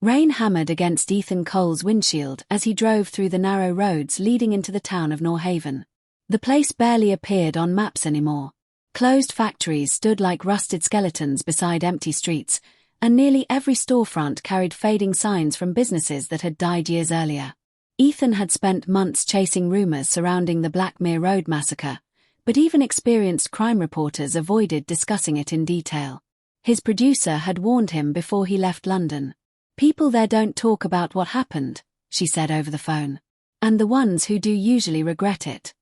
Rain hammered against Ethan Cole's windshield as he drove through the narrow roads leading into the town of Norhaven. The place barely appeared on maps anymore. Closed factories stood like rusted skeletons beside empty streets, and nearly every storefront carried fading signs from businesses that had died years earlier. Ethan had spent months chasing rumors surrounding the Blackmere Road massacre, but even experienced crime reporters avoided discussing it in detail. His producer had warned him before he left London. "People there don't talk about what happened," she said over the phone. "And the ones who do usually regret it."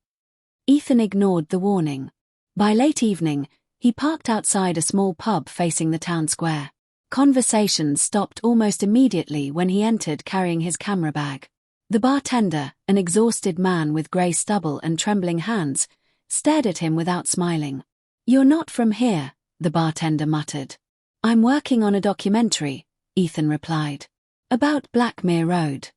Ethan ignored the warning. By late evening, he parked outside a small pub facing the town square. Conversations stopped almost immediately when he entered carrying his camera bag. The bartender, an exhausted man with grey stubble and trembling hands, stared at him without smiling. "You're not from here," the bartender muttered. "I'm working on a documentary," Ethan replied. "About Blackmere Road."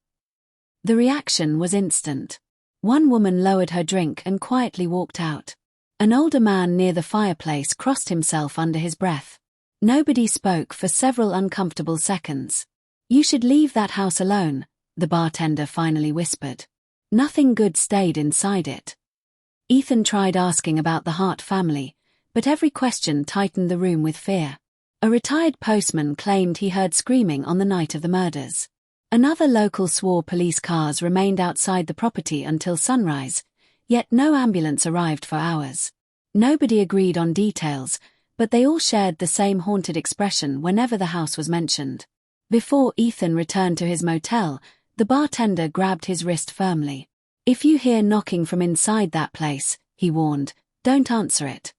The reaction was instant. One woman lowered her drink and quietly walked out. An older man near the fireplace crossed himself under his breath. Nobody spoke for several uncomfortable seconds. "You should leave that house alone," the bartender finally whispered. "Nothing good stayed inside it." Ethan tried asking about the Hart family, but every question tightened the room with fear. A retired postman claimed he heard screaming on the night of the murders. Another local swore police cars remained outside the property until sunrise, yet no ambulance arrived for hours. Nobody agreed on details, but they all shared the same haunted expression whenever the house was mentioned. Before Ethan returned to his motel, the bartender grabbed his wrist firmly. "If you hear knocking from inside that place," he warned, "don't answer it."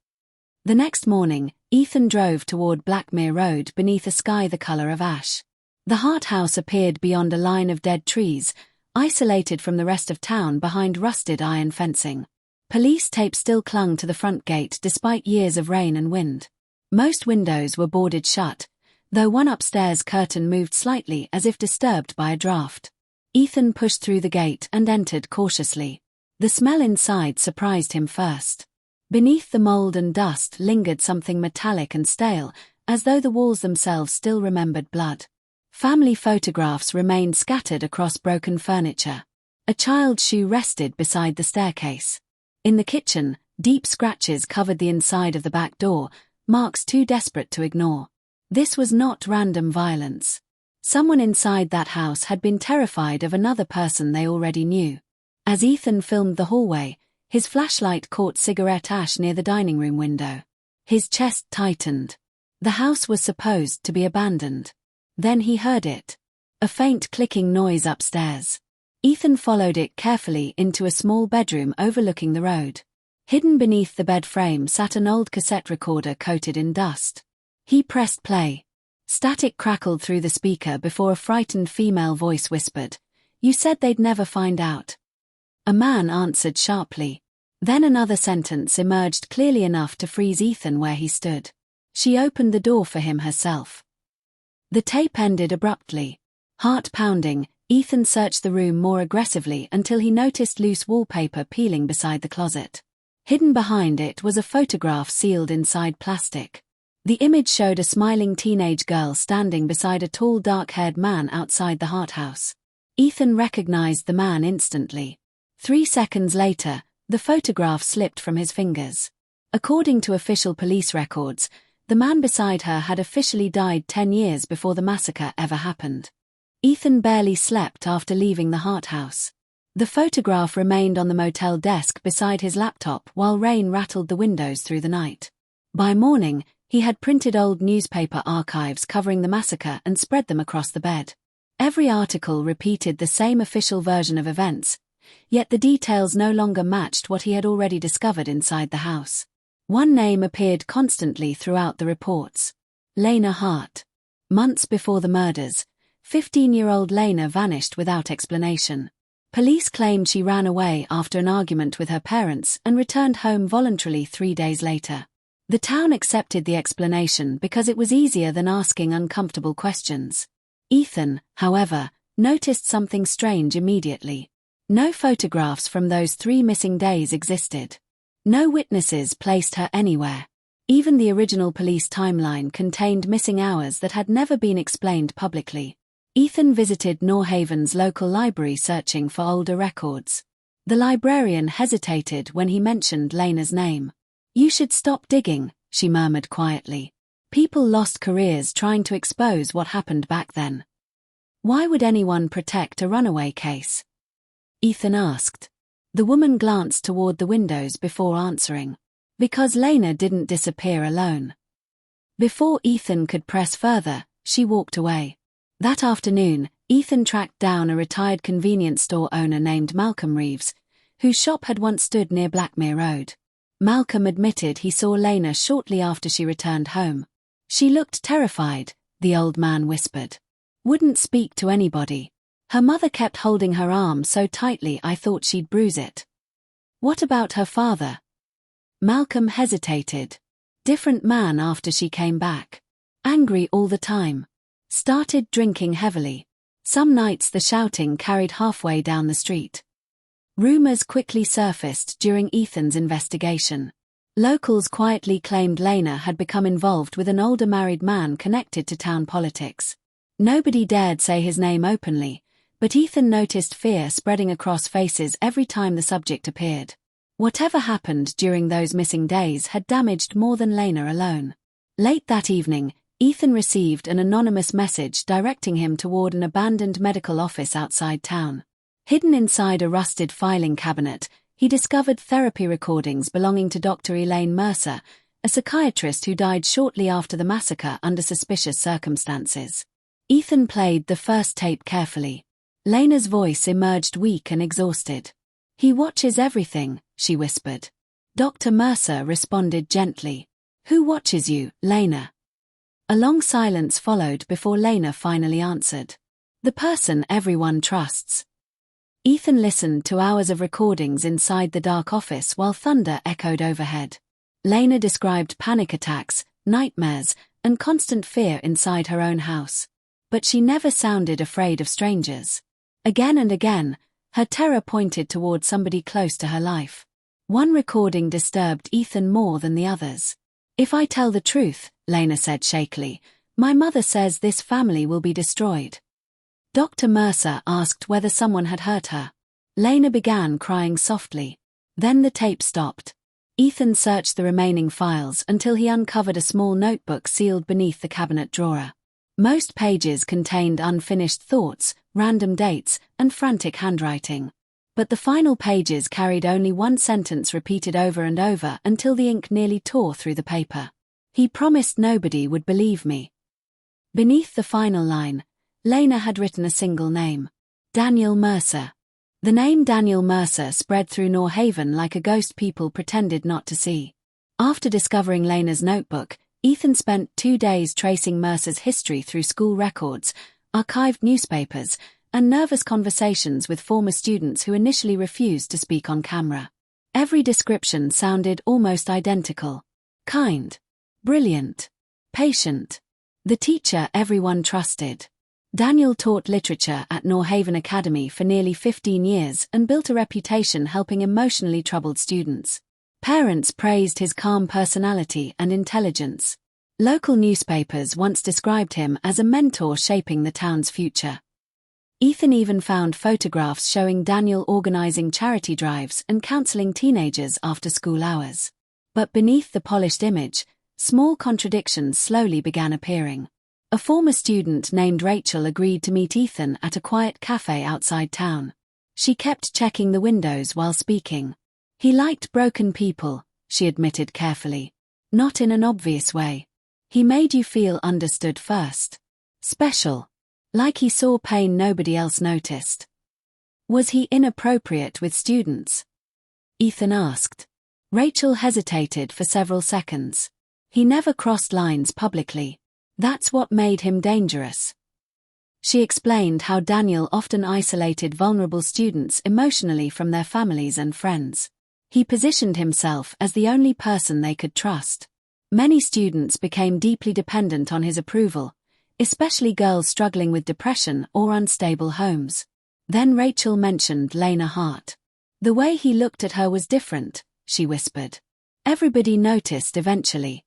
The next morning, Ethan drove toward Blackmere Road beneath a sky the color of ash. The Hart house appeared beyond a line of dead trees, isolated from the rest of town behind rusted iron fencing. Police tape still clung to the front gate despite years of rain and wind. Most windows were boarded shut, though one upstairs curtain moved slightly as if disturbed by a draft. Ethan pushed through the gate and entered cautiously. The smell inside surprised him first. Beneath the mold and dust lingered something metallic and stale, as though the walls themselves still remembered blood. Family photographs remained scattered across broken furniture. A child's shoe rested beside the staircase. In the kitchen, deep scratches covered the inside of the back door, marks too desperate to ignore. This was not random violence. Someone inside that house had been terrified of another person they already knew. As Ethan filmed the hallway, his flashlight caught cigarette ash near the dining room window. His chest tightened. The house was supposed to be abandoned. Then he heard it. A faint clicking noise upstairs. Ethan followed it carefully into a small bedroom overlooking the road. Hidden beneath the bed frame sat an old cassette recorder coated in dust. He pressed play. Static crackled through the speaker before a frightened female voice whispered, "You said they'd never find out." A man answered sharply. Then another sentence emerged clearly enough to freeze Ethan where he stood. She opened the door for him herself. The tape ended abruptly. Heart pounding, Ethan searched the room more aggressively until he noticed loose wallpaper peeling beside the closet. Hidden behind it was a photograph sealed inside plastic. The image showed a smiling teenage girl standing beside a tall dark-haired man outside the Hart house. Ethan recognized the man instantly. 3 seconds later, the photograph slipped from his fingers. According to official police records, the man beside her had officially died 10 years before the massacre ever happened. Ethan barely slept after leaving the Hart house. The photograph remained on the motel desk beside his laptop while rain rattled the windows through the night. By morning, he had printed old newspaper archives covering the massacre and spread them across the bed. Every article repeated the same official version of events, yet the details no longer matched what he had already discovered inside the house. One name appeared constantly throughout the reports: Lena Hart. Months before the murders, 15-year-old Lena vanished without explanation. Police claimed she ran away after an argument with her parents and returned home voluntarily 3 days later. The town accepted the explanation because it was easier than asking uncomfortable questions. Ethan, however, noticed something strange immediately. No photographs from those 3 missing days existed. No witnesses placed her anywhere. Even the original police timeline contained missing hours that had never been explained publicly. Ethan visited Norhaven's local library searching for older records. The librarian hesitated when he mentioned Lena's name. "You should stop digging," she murmured quietly. "People lost careers trying to expose what happened back then." "Why would anyone protect a runaway case?" Ethan asked. The woman glanced toward the windows before answering. "Because Lena didn't disappear alone." Before Ethan could press further, she walked away. That afternoon, Ethan tracked down a retired convenience store owner named Malcolm Reeves, whose shop had once stood near Blackmere Road. Malcolm admitted he saw Lena shortly after she returned home. "She looked terrified," the old man whispered. "Wouldn't speak to anybody. Her mother kept holding her arm so tightly I thought she'd bruise it." "What about her father?" Malcolm hesitated. "Different man after she came back. Angry all the time. Started drinking heavily. Some nights the shouting carried halfway down the street." Rumors quickly surfaced during Ethan's investigation. Locals quietly claimed Lena had become involved with an older married man connected to town politics. Nobody dared say his name openly, but Ethan noticed fear spreading across faces every time the subject appeared. Whatever happened during those missing days had damaged more than Lena alone. Late that evening, Ethan received an anonymous message directing him toward an abandoned medical office outside town. Hidden inside a rusted filing cabinet, he discovered therapy recordings belonging to Dr. Elaine Mercer, a psychiatrist who died shortly after the massacre under suspicious circumstances. Ethan played the first tape carefully. Lena's voice emerged weak and exhausted. "He watches everything," she whispered. Dr. Mercer responded gently. "Who watches you, Lena?" A long silence followed before Lena finally answered. "The person everyone trusts." Ethan listened to hours of recordings inside the dark office while thunder echoed overhead. Lena described panic attacks, nightmares, and constant fear inside her own house. But she never sounded afraid of strangers. Again and again, her terror pointed toward somebody close to her life. One recording disturbed Ethan more than the others. "If I tell the truth," Lena said shakily, "my mother says this family will be destroyed." Dr. Mercer asked whether someone had hurt her. Lena began crying softly. Then the tape stopped. Ethan searched the remaining files until he uncovered a small notebook sealed beneath the cabinet drawer. Most pages contained unfinished thoughts, random dates, and frantic handwriting. But the final pages carried only one sentence repeated over and over until the ink nearly tore through the paper. "He promised nobody would believe me." Beneath the final line, Lena had written a single name: Daniel Mercer. The name Daniel Mercer spread through Norhaven like a ghost people pretended not to see. After discovering Lena's notebook, Ethan spent 2 days tracing Mercer's history through school records, archived newspapers, and nervous conversations with former students who initially refused to speak on camera. Every description sounded almost identical. Kind. Brilliant. Patient. The teacher everyone trusted. Daniel taught literature at Norhaven Academy for nearly 15 years and built a reputation helping emotionally troubled students. Parents praised his calm personality and intelligence. Local newspapers once described him as a mentor shaping the town's future. Ethan even found photographs showing Daniel organizing charity drives and counseling teenagers after school hours. But beneath the polished image, small contradictions slowly began appearing. A former student named Rachel agreed to meet Ethan at a quiet cafe outside town. She kept checking the windows while speaking. "He liked broken people," she admitted carefully. "Not in an obvious way. He made you feel understood first. Special. Like he saw pain nobody else noticed." "Was he inappropriate with students?" Ethan asked. Rachel hesitated for several seconds. "He never crossed lines publicly. That's what made him dangerous." She explained how Daniel often isolated vulnerable students emotionally from their families and friends. He positioned himself as the only person they could trust. Many students became deeply dependent on his approval, especially girls struggling with depression or unstable homes. Then Rachel mentioned Lena Hart. "The way he looked at her was different," she whispered. "Everybody noticed eventually."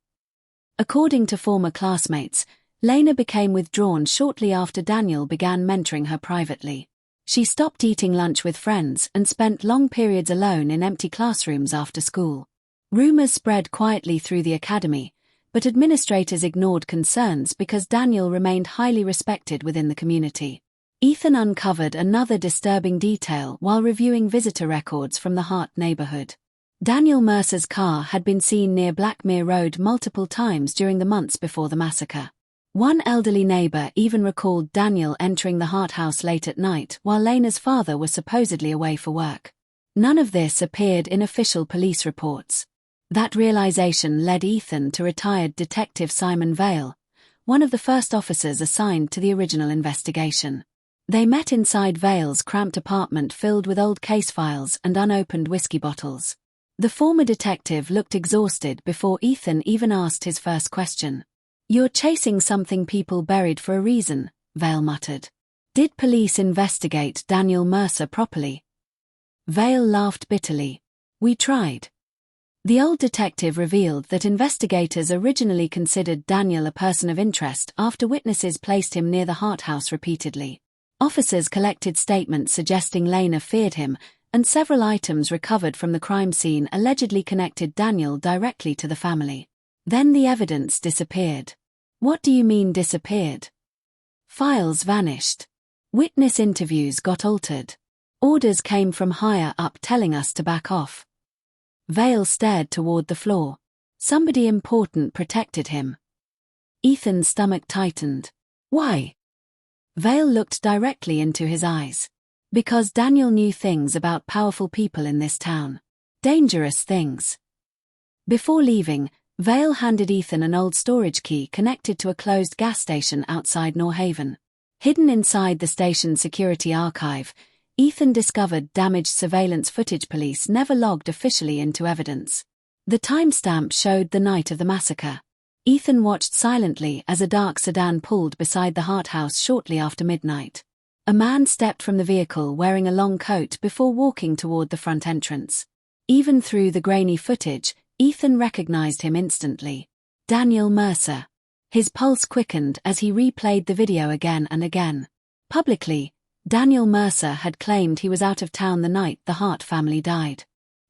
According to former classmates, Lena became withdrawn shortly after Daniel began mentoring her privately. She stopped eating lunch with friends and spent long periods alone in empty classrooms after school. Rumors spread quietly through the academy, but administrators ignored concerns because Daniel remained highly respected within the community. Ethan uncovered another disturbing detail while reviewing visitor records from the Hart neighborhood. Daniel Mercer's car had been seen near Blackmere Road multiple times during the months before the massacre. One elderly neighbor even recalled Daniel entering the Hart house late at night while Lena's father was supposedly away for work. None of this appeared in official police reports. That realization led Ethan to retired Detective Simon Vale, one of the first officers assigned to the original investigation. They met inside Vale's cramped apartment filled with old case files and unopened whiskey bottles. The former detective looked exhausted before Ethan even asked his first question. "You're chasing something people buried for a reason," Vale muttered. "Did police investigate Daniel Mercer properly?" Vale laughed bitterly. "We tried." The old detective revealed that investigators originally considered Daniel a person of interest after witnesses placed him near the Hart house repeatedly. Officers collected statements suggesting Lena feared him, and several items recovered from the crime scene allegedly connected Daniel directly to the family. Then the evidence disappeared. What do you mean disappeared? Files vanished. Witness interviews got altered. Orders came from higher up telling us to back off. Vale stared toward the floor. Somebody important protected him. Ethan's stomach tightened. Why? Vale looked directly into his eyes. Because Daniel knew things about powerful people in this town. Dangerous things. Before leaving, Vale handed Ethan an old storage key connected to a closed gas station outside Norhaven. Hidden inside the station's security archive, Ethan discovered damaged surveillance footage police never logged officially into evidence. The timestamp showed the night of the massacre. Ethan watched silently as a dark sedan pulled beside the Hart house shortly after midnight. A man stepped from the vehicle wearing a long coat before walking toward the front entrance. Even through the grainy footage, Ethan recognized him instantly. Daniel Mercer. His pulse quickened as he replayed the video again and again. Publicly, Daniel Mercer had claimed he was out of town the night the Hart family died.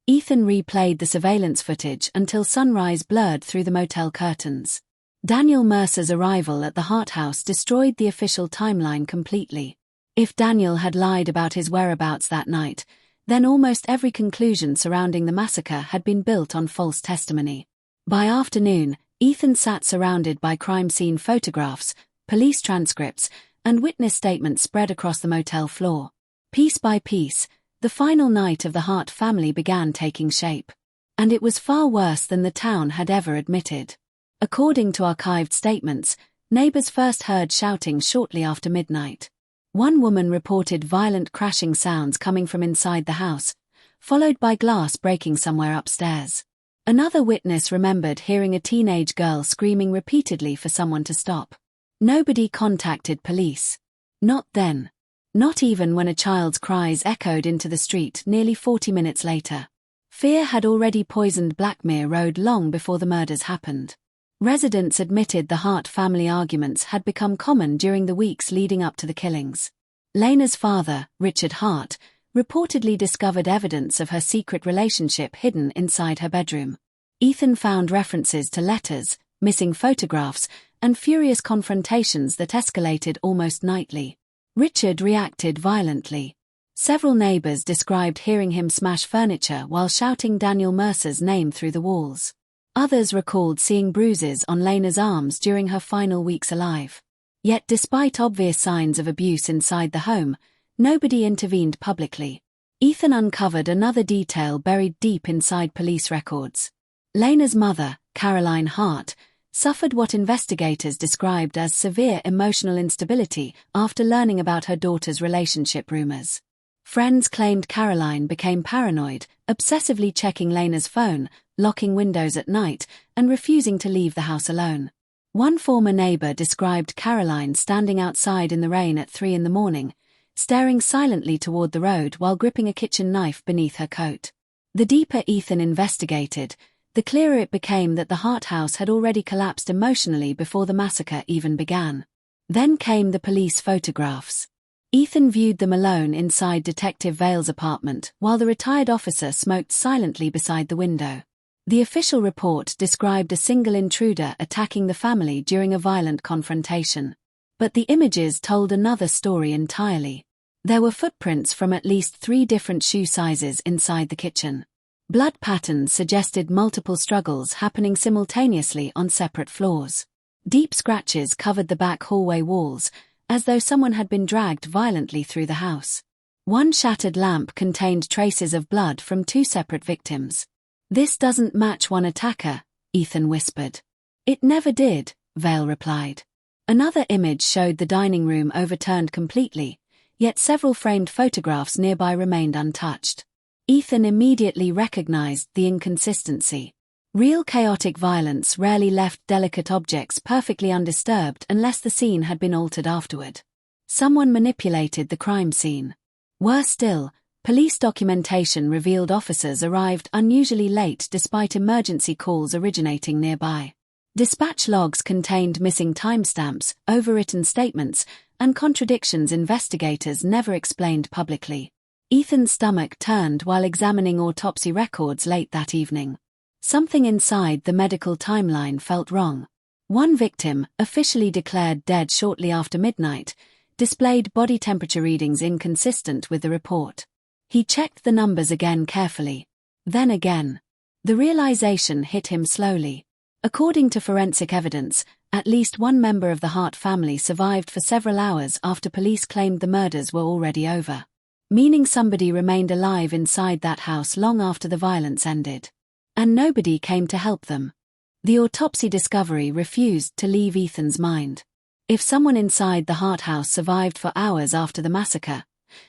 Ethan replayed the surveillance footage until sunrise blurred through the motel curtains. Daniel Mercer's arrival at the Hart house destroyed the official timeline completely. If Daniel had lied about his whereabouts that night, then almost every conclusion surrounding the massacre had been built on false testimony. By afternoon, Ethan sat surrounded by crime scene photographs, police transcripts, and witness statements spread across the motel floor. Piece by piece, the final night of the Hart family began taking shape. And it was far worse than the town had ever admitted. According to archived statements, neighbors first heard shouting shortly after midnight. One woman reported violent crashing sounds coming from inside the house, followed by glass breaking somewhere upstairs. Another witness remembered hearing a teenage girl screaming repeatedly for someone to stop. Nobody contacted police. Not then. Not even when a child's cries echoed into the street nearly 40 minutes later. Fear had already poisoned Blackmere Road long before the murders happened. Residents admitted the Hart family arguments had become common during the weeks leading up to the killings. Lena's father, Richard Hart, reportedly discovered evidence of her secret relationship hidden inside her bedroom. Ethan found references to letters, missing photographs, and furious confrontations that escalated almost nightly. Richard reacted violently. Several neighbors described hearing him smash furniture while shouting Daniel Mercer's name through the walls. Others recalled seeing bruises on Lena's arms during her final weeks alive. Yet despite obvious signs of abuse inside the home, nobody intervened publicly. Ethan uncovered another detail buried deep inside police records. Lena's mother, Caroline Hart, suffered what investigators described as severe emotional instability after learning about her daughter's relationship rumors. Friends claimed Caroline became paranoid, obsessively checking Lena's phone, locking windows at night, and refusing to leave the house alone. One former neighbor described Caroline standing outside in the rain at 3 a.m, staring silently toward the road while gripping a kitchen knife beneath her coat. The deeper Ethan investigated, the clearer it became that the Hart house had already collapsed emotionally before the massacre even began. Then came the police photographs. Ethan viewed them alone inside Detective Vale's apartment while the retired officer smoked silently beside the window. The official report described a single intruder attacking the family during a violent confrontation. But the images told another story entirely. There were footprints from at least 3 different shoe sizes inside the kitchen. Blood patterns suggested multiple struggles happening simultaneously on separate floors. Deep scratches covered the back hallway walls, as though someone had been dragged violently through the house. One shattered lamp contained traces of blood from 2 separate victims. "This doesn't match one attacker," Ethan whispered. "It never did," Vale replied. Another image showed the dining room overturned completely, yet several framed photographs nearby remained untouched. Ethan immediately recognized the inconsistency. Real chaotic violence rarely left delicate objects perfectly undisturbed unless the scene had been altered afterward. Someone manipulated the crime scene. Worse still, police documentation revealed officers arrived unusually late despite emergency calls originating nearby. Dispatch logs contained missing timestamps, overwritten statements, and contradictions investigators never explained publicly. Ethan's stomach turned while examining autopsy records late that evening. Something inside the medical timeline felt wrong. One victim, officially declared dead shortly after midnight, displayed body temperature readings inconsistent with the report. He checked the numbers again carefully. Then again. The realization hit him slowly. According to forensic evidence, at least one member of the Hart family survived for several hours after police claimed the murders were already over. Meaning somebody remained alive inside that house long after the violence ended. And nobody came to help them. The autopsy discovery refused to leave Ethan's mind. If someone inside the Hart house survived for hours after the massacre,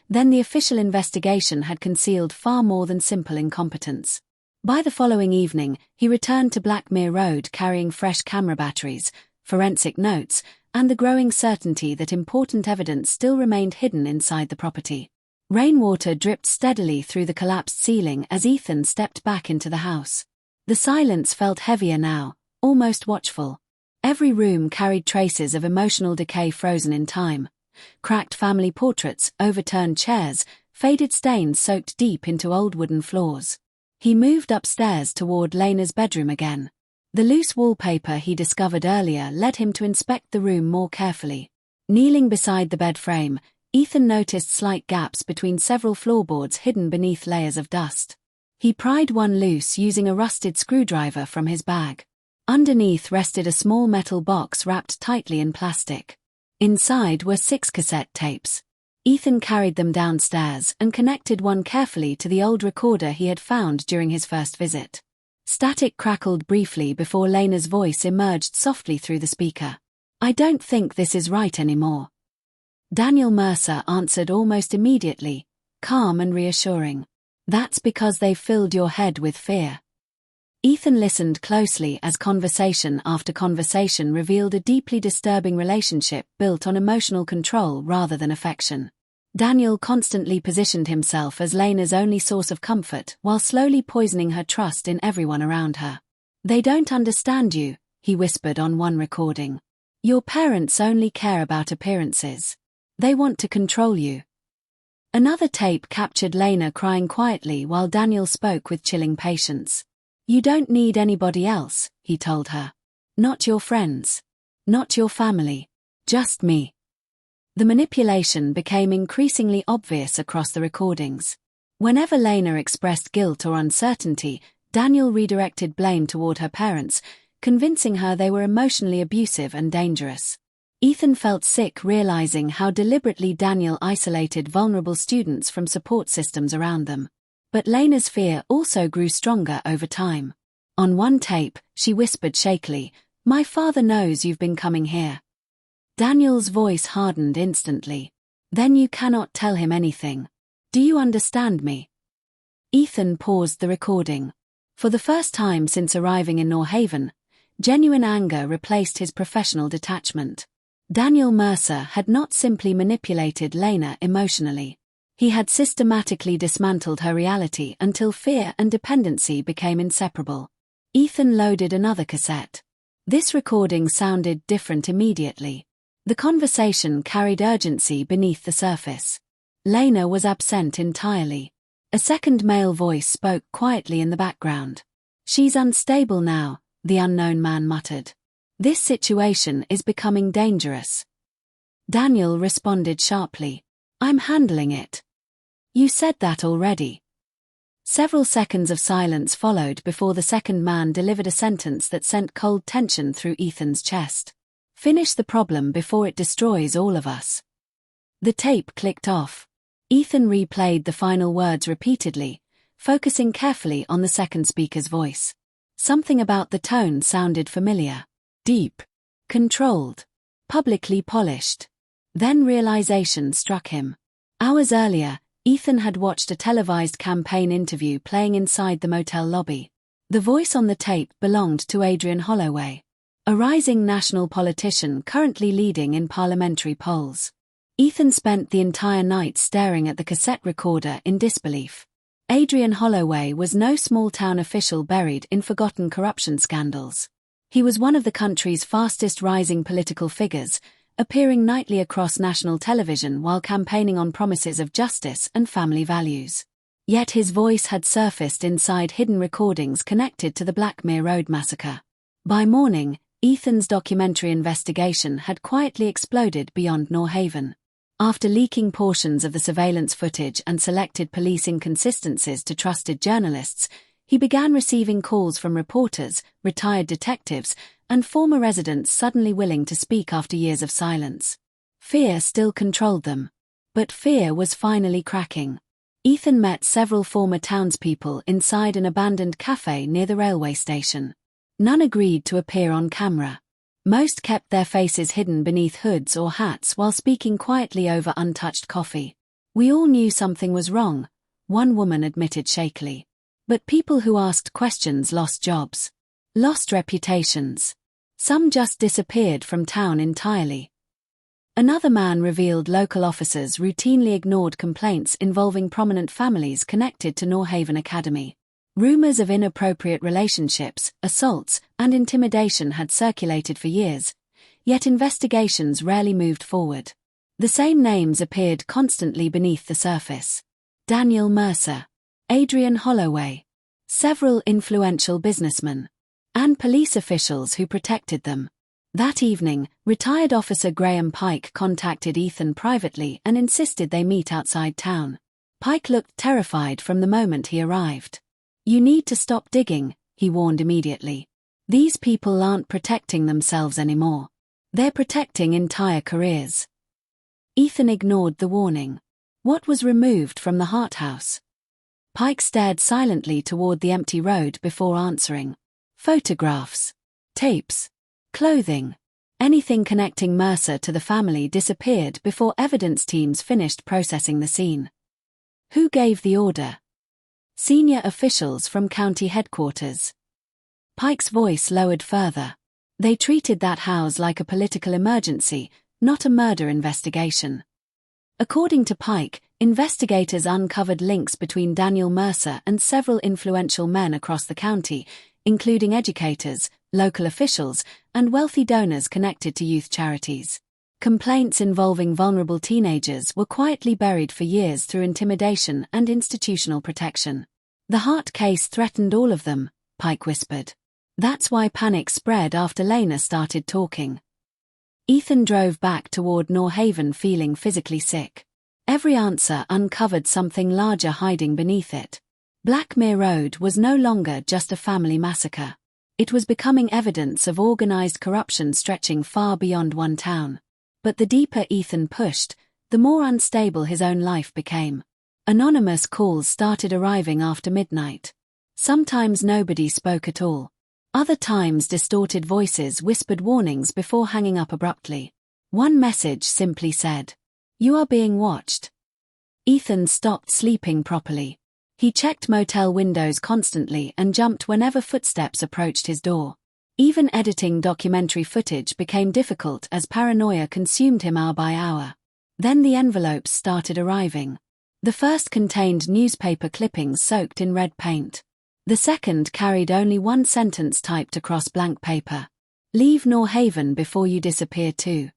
then the official investigation had concealed far more than simple incompetence. By the following evening, he returned to Blackmere Road carrying fresh camera batteries, forensic notes, and the growing certainty that important evidence still remained hidden inside the property. Rainwater dripped steadily through the collapsed ceiling as Ethan stepped back into the house. The silence felt heavier now, almost watchful. Every room carried traces of emotional decay frozen in time. Cracked family portraits, overturned chairs, faded stains soaked deep into old wooden floors. He moved upstairs toward Lena's bedroom again. The loose wallpaper he discovered earlier led him to inspect the room more carefully. Kneeling beside the bed frame, Ethan noticed slight gaps between several floorboards hidden beneath layers of dust. He pried one loose using a rusted screwdriver from his bag. Underneath rested a small metal box wrapped tightly in plastic. Inside were 6 cassette tapes. Ethan carried them downstairs and connected one carefully to the old recorder he had found during his first visit. Static crackled briefly before Lena's voice emerged softly through the speaker. "I don't think this is right anymore." Daniel Mercer answered almost immediately, calm and reassuring. "That's because they've filled your head with fear." Ethan listened closely as conversation after conversation revealed a deeply disturbing relationship built on emotional control rather than affection. Daniel constantly positioned himself as Lena's only source of comfort while slowly poisoning her trust in everyone around her. "They don't understand you," he whispered on one recording. "Your parents only care about appearances. They want to control you." Another tape captured Lena crying quietly while Daniel spoke with chilling patience. "You don't need anybody else," he told her. "Not your friends. Not your family. Just me." The manipulation became increasingly obvious across the recordings. Whenever Lena expressed guilt or uncertainty, Daniel redirected blame toward her parents, convincing her they were emotionally abusive and dangerous. Ethan felt sick realizing how deliberately Daniel isolated vulnerable students from support systems around them. But Lena's fear also grew stronger over time. On one tape, she whispered shakily, "My father knows you've been coming here." Daniel's voice hardened instantly. "Then you cannot tell him anything. Do you understand me?" Ethan paused the recording. For the first time since arriving in Norhaven, genuine anger replaced his professional detachment. Daniel Mercer had not simply manipulated Lena emotionally. He had systematically dismantled her reality until fear and dependency became inseparable. Ethan loaded another cassette. This recording sounded different immediately. The conversation carried urgency beneath the surface. Lena was absent entirely. A second male voice spoke quietly in the background. "She's unstable now," the unknown man muttered. "This situation is becoming dangerous." Daniel responded sharply. "I'm handling it." "You said that already." Several seconds of silence followed before the second man delivered a sentence that sent cold tension through Ethan's chest. "Finish the problem before it destroys all of us." The tape clicked off. Ethan replayed the final words repeatedly, focusing carefully on the second speaker's voice. Something about the tone sounded familiar. Deep. Controlled. Publicly polished. Then realization struck him. Hours earlier, Ethan had watched a televised campaign interview playing inside the motel lobby. The voice on the tape belonged to Adrian Holloway, a rising national politician currently leading in parliamentary polls. Ethan spent the entire night staring at the cassette recorder in disbelief. Adrian Holloway was no small-town official buried in forgotten corruption scandals. He was one of the country's fastest-rising political figures, appearing nightly across national television while campaigning on promises of justice and family values. Yet his voice had surfaced inside hidden recordings connected to the Blackmere Road massacre. By morning, Ethan's documentary investigation had quietly exploded beyond Norhaven. After leaking portions of the surveillance footage and selected police inconsistencies to trusted journalists, he began receiving calls from reporters, retired detectives, and former residents suddenly willing to speak after years of silence. Fear still controlled them. But fear was finally cracking. Ethan met several former townspeople inside an abandoned cafe near the railway station. None agreed to appear on camera. Most kept their faces hidden beneath hoods or hats while speaking quietly over untouched coffee. "We all knew something was wrong," one woman admitted shakily. "But people who asked questions lost jobs. Lost reputations. Some just disappeared from town entirely." Another man revealed local officers routinely ignored complaints involving prominent families connected to Norhaven Academy. Rumors of inappropriate relationships, assaults, and intimidation had circulated for years, yet investigations rarely moved forward. The same names appeared constantly beneath the surface. Daniel Mercer, Adrian Holloway, several influential businessmen, and police officials who protected them. That evening, retired Officer Graham Pike contacted Ethan privately and insisted they meet outside town. Pike looked terrified from the moment he arrived. "You need to stop digging," he warned immediately. "These people aren't protecting themselves anymore. They're protecting entire careers." Ethan ignored the warning. What was removed from the Hart House? Pike stared silently toward the empty road before answering. "Photographs. Tapes. Clothing. Anything connecting Mercer to the family disappeared before evidence teams finished processing the scene." "Who gave the order?" "Senior officials from county headquarters." Pike's voice lowered further. "They treated that house like a political emergency, not a murder investigation." According to Pike, investigators uncovered links between Daniel Mercer and several influential men across the county, including educators, local officials, and wealthy donors connected to youth charities. Complaints involving vulnerable teenagers were quietly buried for years through intimidation and institutional protection. "The Hart case threatened all of them," Pike whispered. "That's why panic spread after Lena started talking." Ethan drove back toward Norhaven feeling physically sick. Every answer uncovered something larger hiding beneath it. Blackmere Road was no longer just a family massacre. It was becoming evidence of organized corruption stretching far beyond one town. But the deeper Ethan pushed, the more unstable his own life became. Anonymous calls started arriving after midnight. Sometimes nobody spoke at all. Other times distorted voices whispered warnings before hanging up abruptly. One message simply said, "You are being watched." Ethan stopped sleeping properly. He checked motel windows constantly and jumped whenever footsteps approached his door. Even editing documentary footage became difficult as paranoia consumed him hour by hour. Then the envelopes started arriving. The first contained newspaper clippings soaked in red paint. The second carried only one sentence typed across blank paper. Leave Norhaven before you disappear too.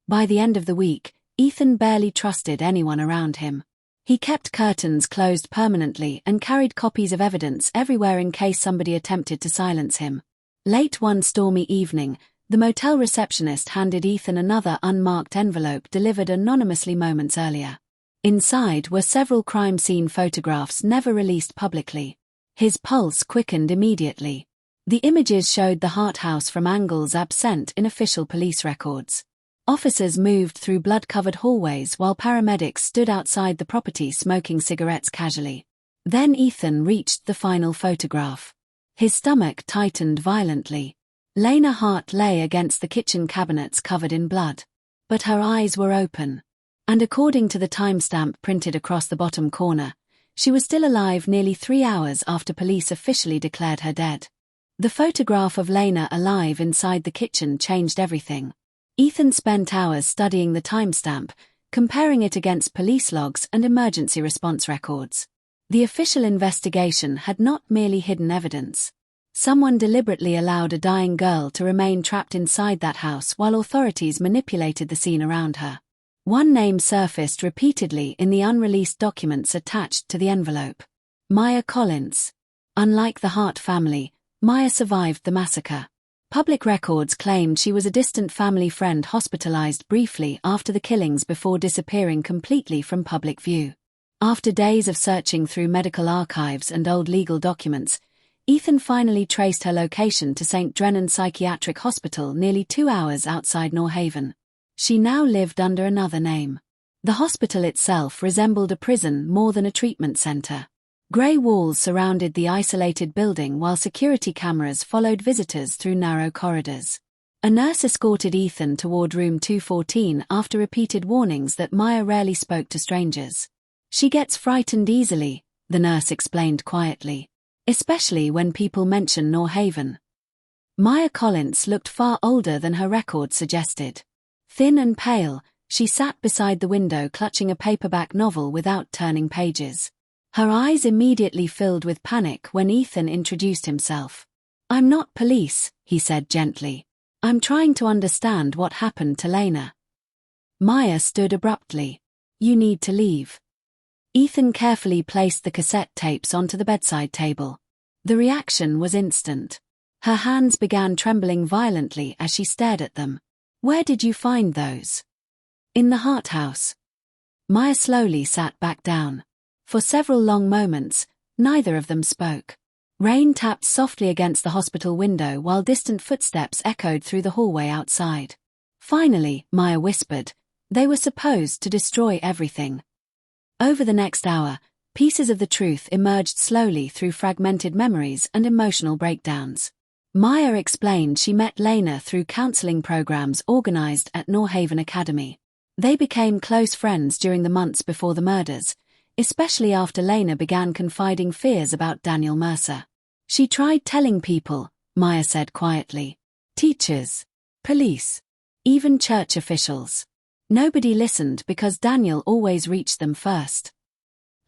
By the end of the week, Ethan barely trusted anyone around him. He kept curtains closed permanently and carried copies of evidence everywhere in case somebody attempted to silence him. Late one stormy evening, the motel receptionist handed Ethan another unmarked envelope delivered anonymously moments earlier. Inside were several crime scene photographs never released publicly. His pulse quickened immediately. The images showed the Hart house from angles absent in official police records. Officers moved through blood-covered hallways while paramedics stood outside the property smoking cigarettes casually. Then Ethan reached the final photograph. His stomach tightened violently. Lena Hart lay against the kitchen cabinets covered in blood. But her eyes were open. And according to the timestamp printed across the bottom corner, she was still alive nearly 3 hours after police officially declared her dead. The photograph of Lena alive inside the kitchen changed everything. Ethan spent hours studying the timestamp, comparing it against police logs and emergency response records. The official investigation had not merely hidden evidence. Someone deliberately allowed a dying girl to remain trapped inside that house while authorities manipulated the scene around her. One name surfaced repeatedly in the unreleased documents attached to the envelope. Maya Collins. Unlike the Hart family, Maya survived the massacre. Public records claimed she was a distant family friend hospitalized briefly after the killings before disappearing completely from public view. After days of searching through medical archives and old legal documents, Ethan finally traced her location to St. Drennan Psychiatric Hospital nearly 2 hours outside Norhaven. She now lived under another name. The hospital itself resembled a prison more than a treatment center. Grey walls surrounded the isolated building while security cameras followed visitors through narrow corridors. A nurse escorted Ethan toward room 214 after repeated warnings that Maya rarely spoke to strangers. She gets frightened easily, the nurse explained quietly, especially when people mention Norhaven. Maya Collins looked far older than her record suggested. Thin and pale, she sat beside the window clutching a paperback novel without turning pages. Her eyes immediately filled with panic when Ethan introduced himself. "I'm not police," he said gently. "I'm trying to understand what happened to Lena." Maya stood abruptly. "You need to leave." Ethan carefully placed the cassette tapes onto the bedside table. The reaction was instant. Her hands began trembling violently as she stared at them. "Where did you find those?" "In the Hart house." Maya slowly sat back down. For several long moments, neither of them spoke. Rain tapped softly against the hospital window while distant footsteps echoed through the hallway outside. Finally, Maya whispered, "They were supposed to destroy everything." Over the next hour, pieces of the truth emerged slowly through fragmented memories and emotional breakdowns. Maya explained she met Lena through counseling programs organized at Norhaven Academy. They became close friends during the months before the murders, especially after Lena began confiding fears about Daniel Mercer. "She tried telling people," Maya said quietly. "Teachers, police, even church officials. Nobody listened because Daniel always reached them first."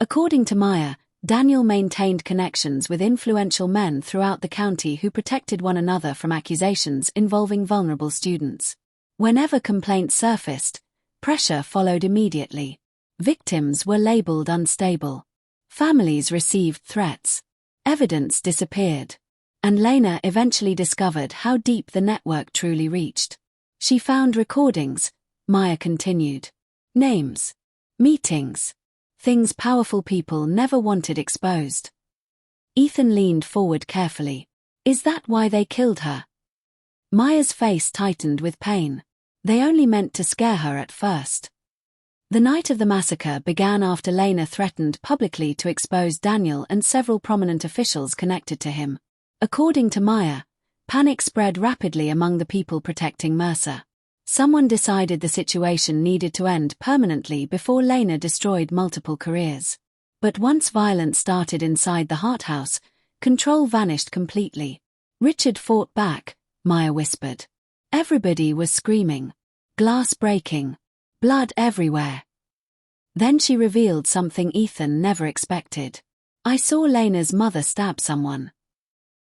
According to Maya, Daniel maintained connections with influential men throughout the county who protected one another from accusations involving vulnerable students. Whenever complaints surfaced, pressure followed immediately. Victims were labeled unstable. Families received threats. Evidence disappeared. And Lena eventually discovered how deep the network truly reached. She found recordings, Maya continued. Names. Meetings. Things powerful people never wanted exposed. Ethan leaned forward carefully. "Is that why they killed her?" Maya's face tightened with pain. "They only meant to scare her at first." The night of the massacre began after Lena threatened publicly to expose Daniel and several prominent officials connected to him. According to Maya, panic spread rapidly among the people protecting Mercer. Someone decided the situation needed to end permanently before Lena destroyed multiple careers. But once violence started inside the Hart house, control vanished completely. "Richard fought back," Maya whispered. Everybody was screaming. Glass breaking. Blood everywhere. Then she revealed something Ethan never expected. I saw Lena's mother stab someone.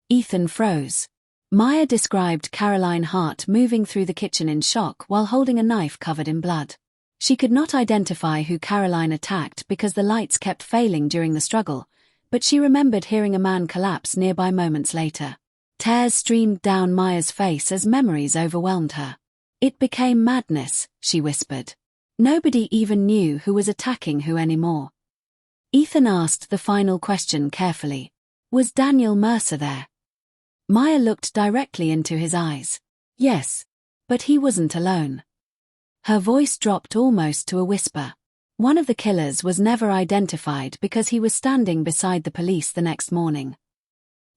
Ethan froze. Maya described Caroline Hart moving through the kitchen in shock while holding a knife covered in blood. She could not identify who Caroline attacked because the lights kept failing during the struggle, but she remembered hearing a man collapse nearby moments later. Tears streamed down Maya's face as memories overwhelmed her. It became madness, she whispered. Nobody even knew who was attacking who anymore. Ethan asked the final question carefully. Was Daniel Mercer there? Maya looked directly into his eyes. Yes, but he wasn't alone. Her voice dropped almost to a whisper. One of the killers was never identified because he was standing beside the police the next morning.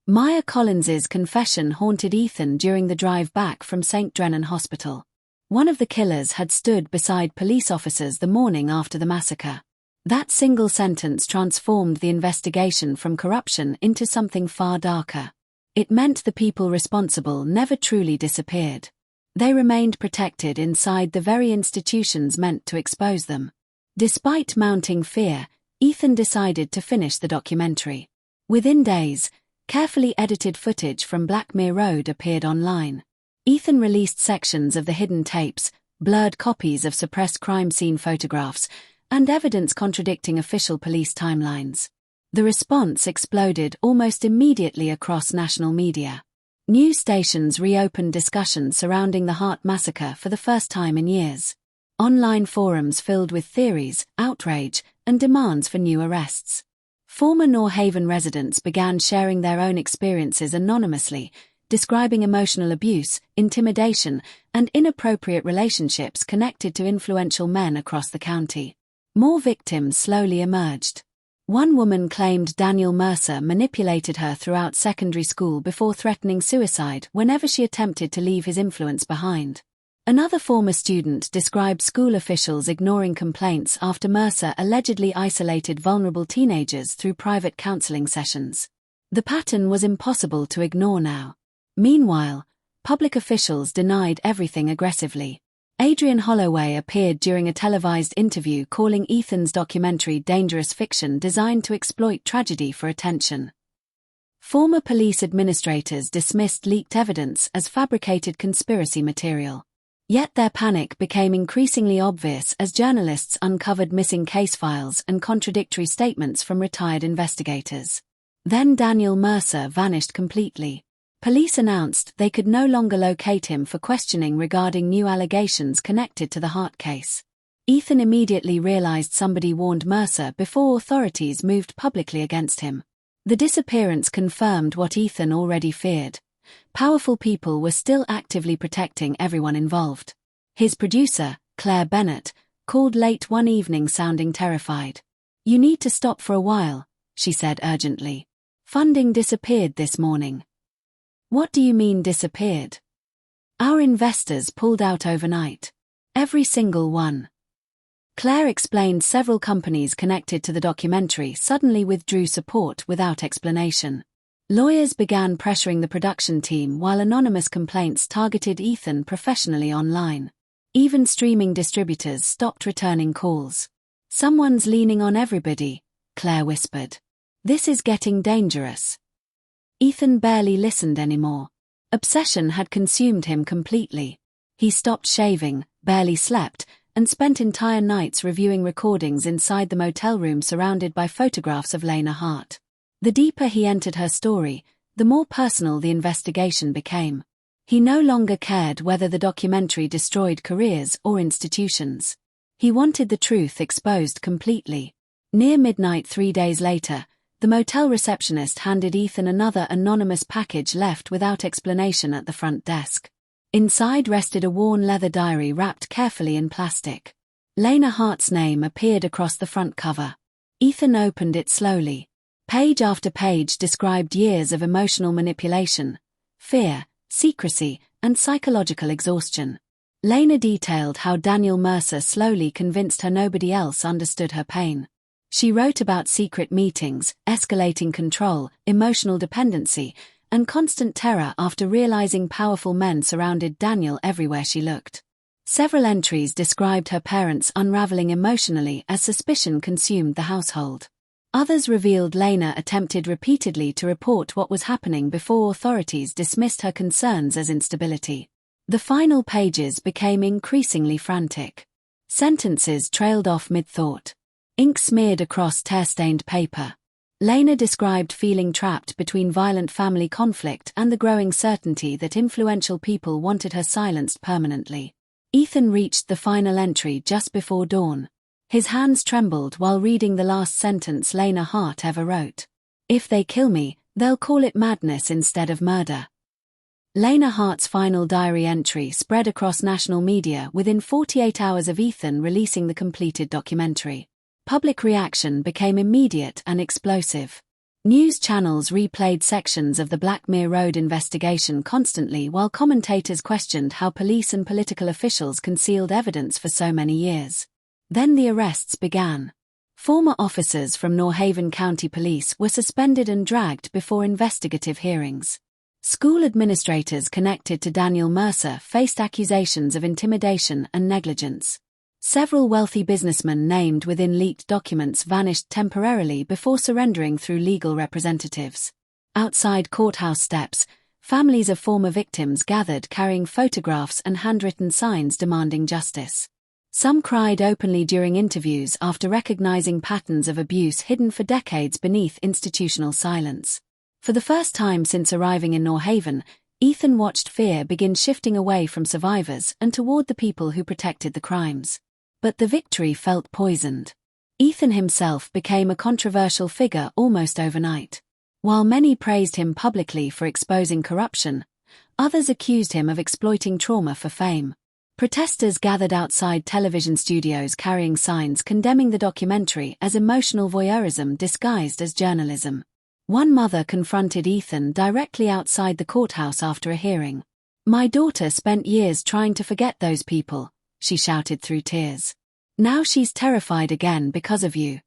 Maya Collins's confession haunted Ethan during the drive back from St. Drennan Hospital. One of the killers had stood beside police officers the morning after the massacre. That single sentence transformed the investigation from corruption into something far darker. It meant the people responsible never truly disappeared. They remained protected inside the very institutions meant to expose them. Despite mounting fear, Ethan decided to finish the documentary. Within days, carefully edited footage from Blackmere Road appeared online. Ethan released sections of the hidden tapes, blurred copies of suppressed crime scene photographs, and evidence contradicting official police timelines. The response exploded almost immediately across national media. News stations reopened discussions surrounding the Hart massacre for the first time in years. Online forums filled with theories, outrage, and demands for new arrests. Former Norhaven residents began sharing their own experiences anonymously, describing emotional abuse, intimidation, and inappropriate relationships connected to influential men across the county. More victims slowly emerged. One woman claimed Daniel Mercer manipulated her throughout secondary school before threatening suicide whenever she attempted to leave his influence behind. Another former student described school officials ignoring complaints after Mercer allegedly isolated vulnerable teenagers through private counseling sessions. The pattern was impossible to ignore now. Meanwhile, public officials denied everything aggressively. Adrian Holloway appeared during a televised interview calling Ethan's documentary dangerous fiction designed to exploit tragedy for attention. Former police administrators dismissed leaked evidence as fabricated conspiracy material. Yet their panic became increasingly obvious as journalists uncovered missing case files and contradictory statements from retired investigators. Then Daniel Mercer vanished completely. Police announced they could no longer locate him for questioning regarding new allegations connected to the Hart case. Ethan immediately realized somebody warned Mercer before authorities moved publicly against him. The disappearance confirmed what Ethan already feared. Powerful people were still actively protecting everyone involved. His producer, Claire Bennett, called late one evening sounding terrified. "You need to stop for a while," she said urgently. "Funding disappeared this morning." "What do you mean disappeared?" "Our investors pulled out overnight. Every single one." Claire explained several companies connected to the documentary suddenly withdrew support without explanation. Lawyers began pressuring the production team while anonymous complaints targeted Ethan professionally online. Even streaming distributors stopped returning calls. "Someone's leaning on everybody," Claire whispered. "This is getting dangerous." Ethan barely listened anymore. Obsession had consumed him completely. He stopped shaving, barely slept, and spent entire nights reviewing recordings inside the motel room surrounded by photographs of Lena Hart. The deeper he entered her story, the more personal the investigation became. He no longer cared whether the documentary destroyed careers or institutions. He wanted the truth exposed completely. Near midnight 3 days later, the motel receptionist handed Ethan another anonymous package left without explanation at the front desk. Inside rested a worn leather diary wrapped carefully in plastic. Lena Hart's name appeared across the front cover. Ethan opened it slowly. Page after page described years of emotional manipulation, fear, secrecy, and psychological exhaustion. Lena detailed how Daniel Mercer slowly convinced her nobody else understood her pain. She wrote about secret meetings, escalating control, emotional dependency, and constant terror after realizing powerful men surrounded Daniel everywhere she looked. Several entries described her parents unraveling emotionally as suspicion consumed the household. Others revealed Lena attempted repeatedly to report what was happening before authorities dismissed her concerns as instability. The final pages became increasingly frantic. Sentences trailed off mid-thought. Ink smeared across tear-stained paper. Lena described feeling trapped between violent family conflict and the growing certainty that influential people wanted her silenced permanently. Ethan reached the final entry just before dawn. His hands trembled while reading the last sentence Lena Hart ever wrote. "If they kill me, they'll call it madness instead of murder." Lena Hart's final diary entry spread across national media within 48 hours of Ethan releasing the completed documentary. Public reaction became immediate and explosive. News channels replayed sections of the Blackmere Road investigation constantly while commentators questioned how police and political officials concealed evidence for so many years. Then the arrests began. Former officers from Norhaven County Police were suspended and dragged before investigative hearings. School administrators connected to Daniel Mercer faced accusations of intimidation and negligence. Several wealthy businessmen named within leaked documents vanished temporarily before surrendering through legal representatives. Outside courthouse steps, families of former victims gathered carrying photographs and handwritten signs demanding justice. Some cried openly during interviews after recognizing patterns of abuse hidden for decades beneath institutional silence. For the first time since arriving in Norhaven, Ethan watched fear begin shifting away from survivors and toward the people who protected the crimes. But the victory felt poisoned. Ethan himself became a controversial figure almost overnight. While many praised him publicly for exposing corruption, others accused him of exploiting trauma for fame. Protesters gathered outside television studios carrying signs condemning the documentary as emotional voyeurism disguised as journalism. One mother confronted Ethan directly outside the courthouse after a hearing. "My daughter spent years trying to forget those people," she shouted through tears. "Now she's terrified again because of you."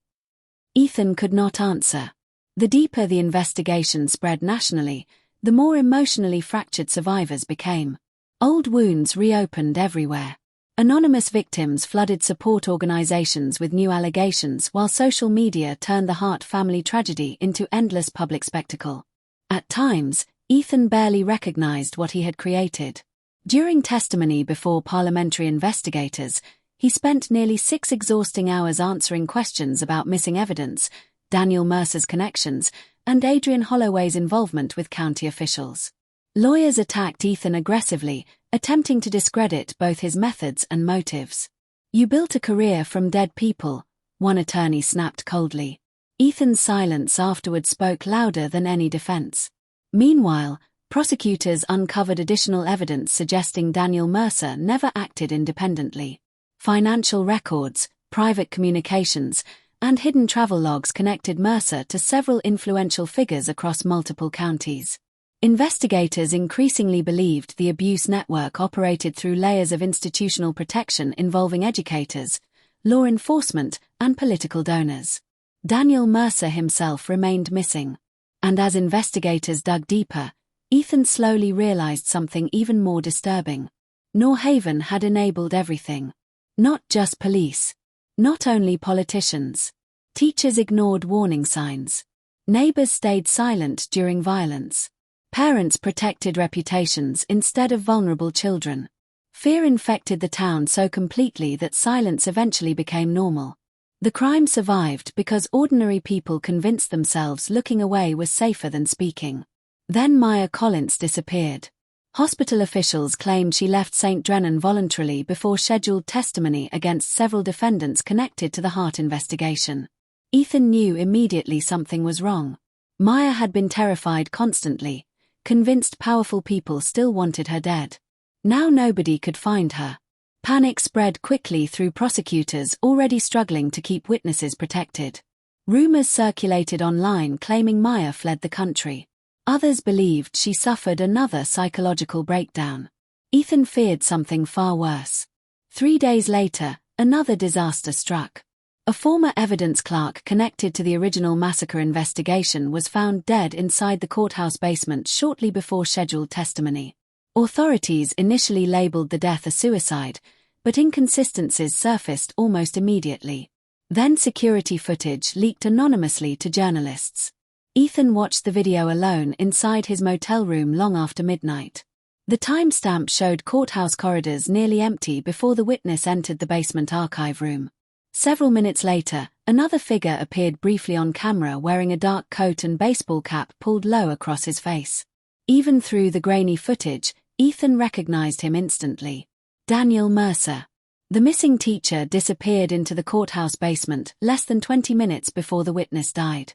Ethan could not answer. The deeper the investigation spread nationally, the more emotionally fractured survivors became. Old wounds reopened everywhere. Anonymous victims flooded support organizations with new allegations while social media turned the Hart family tragedy into endless public spectacle. At times, Ethan barely recognized what he had created. During testimony before parliamentary investigators, he spent nearly 6 exhausting hours answering questions about missing evidence, Daniel Mercer's connections, and Adrian Holloway's involvement with county officials. Lawyers attacked Ethan aggressively, attempting to discredit both his methods and motives. "You built a career from dead people," one attorney snapped coldly. Ethan's silence afterward spoke louder than any defense. Meanwhile, prosecutors uncovered additional evidence suggesting Daniel Mercer never acted independently. Financial records, private communications, and hidden travel logs connected Mercer to several influential figures across multiple counties. Investigators increasingly believed the abuse network operated through layers of institutional protection involving educators, law enforcement, and political donors. Daniel Mercer himself remained missing. And as investigators dug deeper, Ethan slowly realized something even more disturbing. Norhaven had enabled everything. Not just police. Not only politicians. Teachers ignored warning signs. Neighbors stayed silent during violence. Parents protected reputations instead of vulnerable children. Fear infected the town so completely that silence eventually became normal. The crime survived because ordinary people convinced themselves looking away was safer than speaking. Then Maya Collins disappeared. Hospital officials claimed she left St. Drennan voluntarily before scheduled testimony against several defendants connected to the Hart investigation. Ethan knew immediately something was wrong. Maya had been terrified constantly, convinced powerful people still wanted her dead. Now nobody could find her. Panic spread quickly through prosecutors already struggling to keep witnesses protected. Rumors circulated online claiming Maya fled the country. Others believed she suffered another psychological breakdown. Ethan feared something far worse. 3 days later, another disaster struck. A former evidence clerk connected to the original massacre investigation was found dead inside the courthouse basement shortly before scheduled testimony. Authorities initially labeled the death a suicide, but inconsistencies surfaced almost immediately. Then security footage leaked anonymously to journalists. Ethan watched the video alone inside his motel room long after midnight. The timestamp showed courthouse corridors nearly empty before the witness entered the basement archive room. Several minutes later, another figure appeared briefly on camera wearing a dark coat and baseball cap pulled low across his face. Even through the grainy footage, Ethan recognized him instantly. Daniel Mercer. The missing teacher disappeared into the courthouse basement less than 20 minutes before the witness died.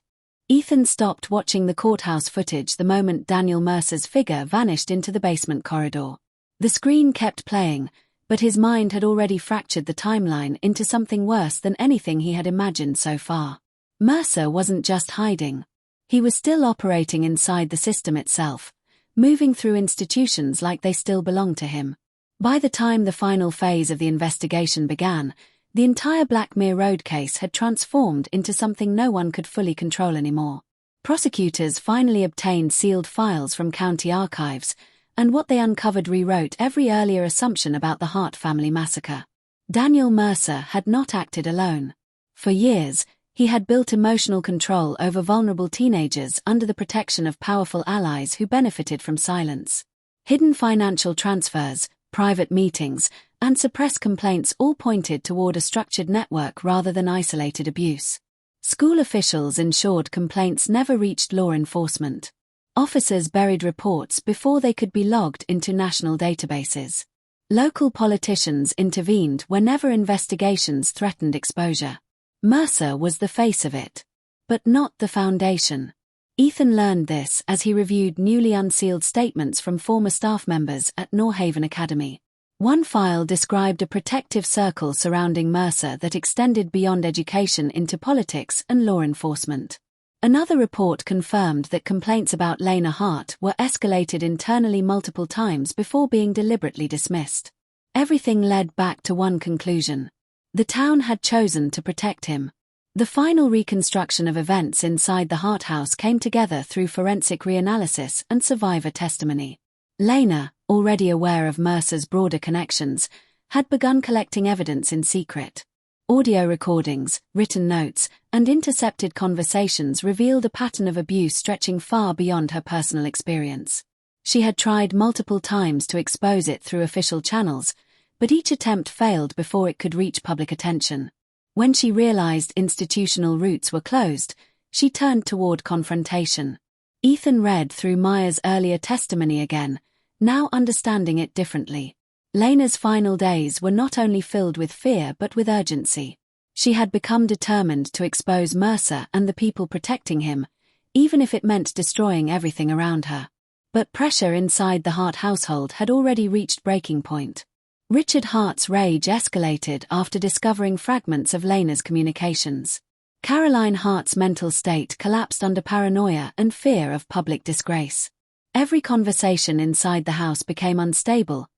Ethan stopped watching the courthouse footage the moment Daniel Mercer's figure vanished into the basement corridor. The screen kept playing, but his mind had already fractured the timeline into something worse than anything he had imagined so far. Mercer wasn't just hiding. He was still operating inside the system itself, moving through institutions like they still belonged to him. By the time the final phase of the investigation began, the entire Blackmere Road case had transformed into something no one could fully control anymore. Prosecutors finally obtained sealed files from county archives, and what they uncovered rewrote every earlier assumption about the Hart family massacre. Daniel Mercer had not acted alone. For years, he had built emotional control over vulnerable teenagers under the protection of powerful allies who benefited from silence. Hidden financial transfers, private meetings, and suppressed complaints all pointed toward a structured network rather than isolated abuse. School officials ensured complaints never reached law enforcement. Officers buried reports before they could be logged into national databases. Local politicians intervened whenever investigations threatened exposure. Mercer was the face of it, but not the foundation. Ethan learned this as he reviewed newly unsealed statements from former staff members at Norhaven Academy. One file described a protective circle surrounding Mercer that extended beyond education into politics and law enforcement. Another report confirmed that complaints about Lena Hart were escalated internally multiple times before being deliberately dismissed. Everything led back to one conclusion. The town had chosen to protect him. The final reconstruction of events inside the Hart house came together through forensic reanalysis and survivor testimony. Lena, already aware of Mercer's broader connections, had begun collecting evidence in secret. Audio recordings, written notes, and intercepted conversations revealed a pattern of abuse stretching far beyond her personal experience. She had tried multiple times to expose it through official channels, but each attempt failed before it could reach public attention. When she realized institutional routes were closed, she turned toward confrontation. Ethan read through Maya's earlier testimony again, now understanding it differently. Lena's final days were not only filled with fear but with urgency. She had become determined to expose Mercer and the people protecting him, even if it meant destroying everything around her. But pressure inside the Hart household had already reached breaking point. Richard Hart's rage escalated after discovering fragments of Lena's communications. Caroline Hart's mental state collapsed under paranoia and fear of public disgrace. Every conversation inside the house became unstable,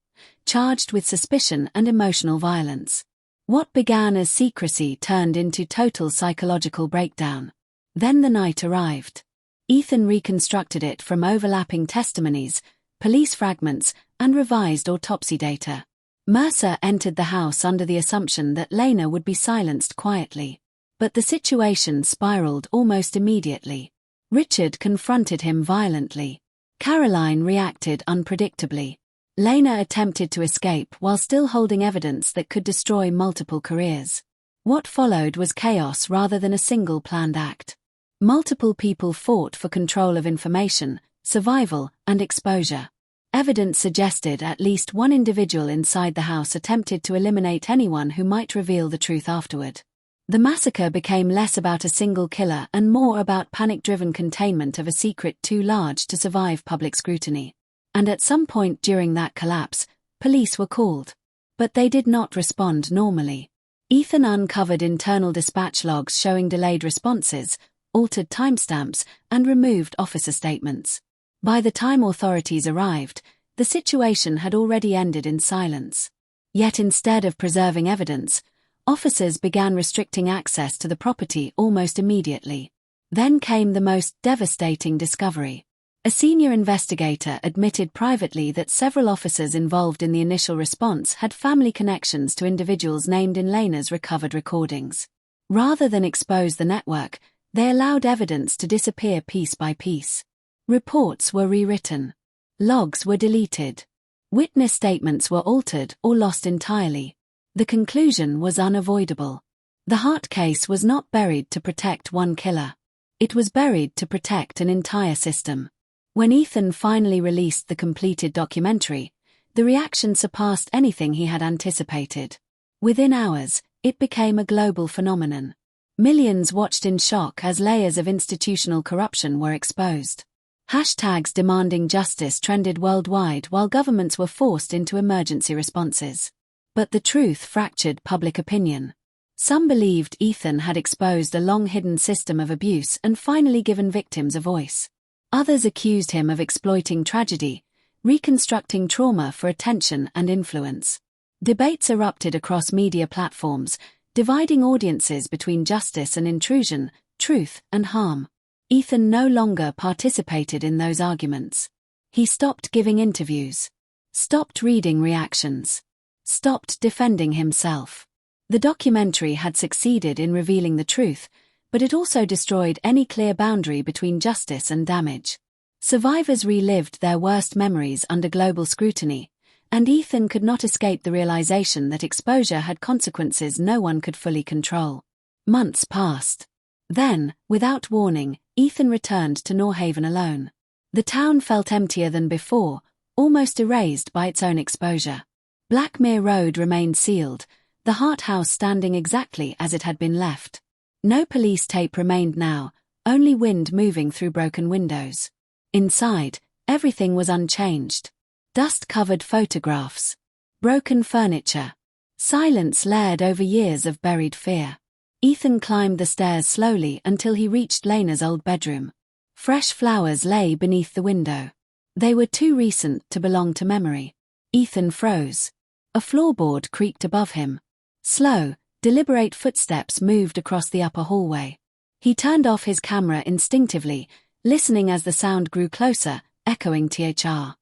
charged with suspicion and emotional violence. What began as secrecy turned into total psychological breakdown. Then the night arrived. Ethan reconstructed it from overlapping testimonies, police fragments, and revised autopsy data. Mercer entered the house under the assumption that Lena would be silenced quietly. But the situation spiraled almost immediately. Richard confronted him violently. Caroline reacted unpredictably. Lena attempted to escape while still holding evidence that could destroy multiple careers. What followed was chaos rather than a single planned act. Multiple people fought for control of information, survival, and exposure. Evidence suggested at least one individual inside the house attempted to eliminate anyone who might reveal the truth afterward. The massacre became less about a single killer and more about panic-driven containment of a secret too large to survive public scrutiny. And at some point during that collapse, police were called. But they did not respond normally. Ethan uncovered internal dispatch logs showing delayed responses, altered timestamps, and removed officer statements. By the time authorities arrived, the situation had already ended in silence. Yet instead of preserving evidence, officers began restricting access to the property almost immediately. Then came the most devastating discovery. A senior investigator admitted privately that several officers involved in the initial response had family connections to individuals named in Lena's recovered recordings. Rather than expose the network, they allowed evidence to disappear piece by piece. Reports were rewritten. Logs were deleted. Witness statements were altered or lost entirely. The conclusion was unavoidable. The Hart case was not buried to protect one killer. It was buried to protect an entire system. When Ethan finally released the completed documentary, the reaction surpassed anything he had anticipated. Within hours, it became a global phenomenon. Millions watched in shock as layers of institutional corruption were exposed. Hashtags demanding justice trended worldwide while governments were forced into emergency responses. But the truth fractured public opinion. Some believed Ethan had exposed a long-hidden system of abuse and finally given victims a voice. Others accused him of exploiting tragedy, reconstructing trauma for attention and influence. Debates erupted across media platforms, dividing audiences between justice and intrusion, truth and harm. Ethan no longer participated in those arguments. He stopped giving interviews, stopped reading reactions, stopped defending himself. The documentary had succeeded in revealing the truth, but it also destroyed any clear boundary between justice and damage. Survivors relived their worst memories under global scrutiny, and Ethan could not escape the realization that exposure had consequences no one could fully control. Months passed. Then, without warning, Ethan returned to Norhaven alone. The town felt emptier than before, almost erased by its own exposure. Blackmere Road remained sealed, the Hart house standing exactly as it had been left. No police tape remained now, only wind moving through broken windows. Inside, everything was unchanged. Dust-covered photographs, broken furniture, silence layered over years of buried fear. Ethan climbed the stairs slowly until he reached Lena's old bedroom. Fresh flowers lay beneath the window. They were too recent to belong to memory. Ethan froze. A floorboard creaked above him. Slow, deliberate footsteps moved across the upper hallway. He turned off his camera instinctively, listening as the sound grew closer, echoing THR.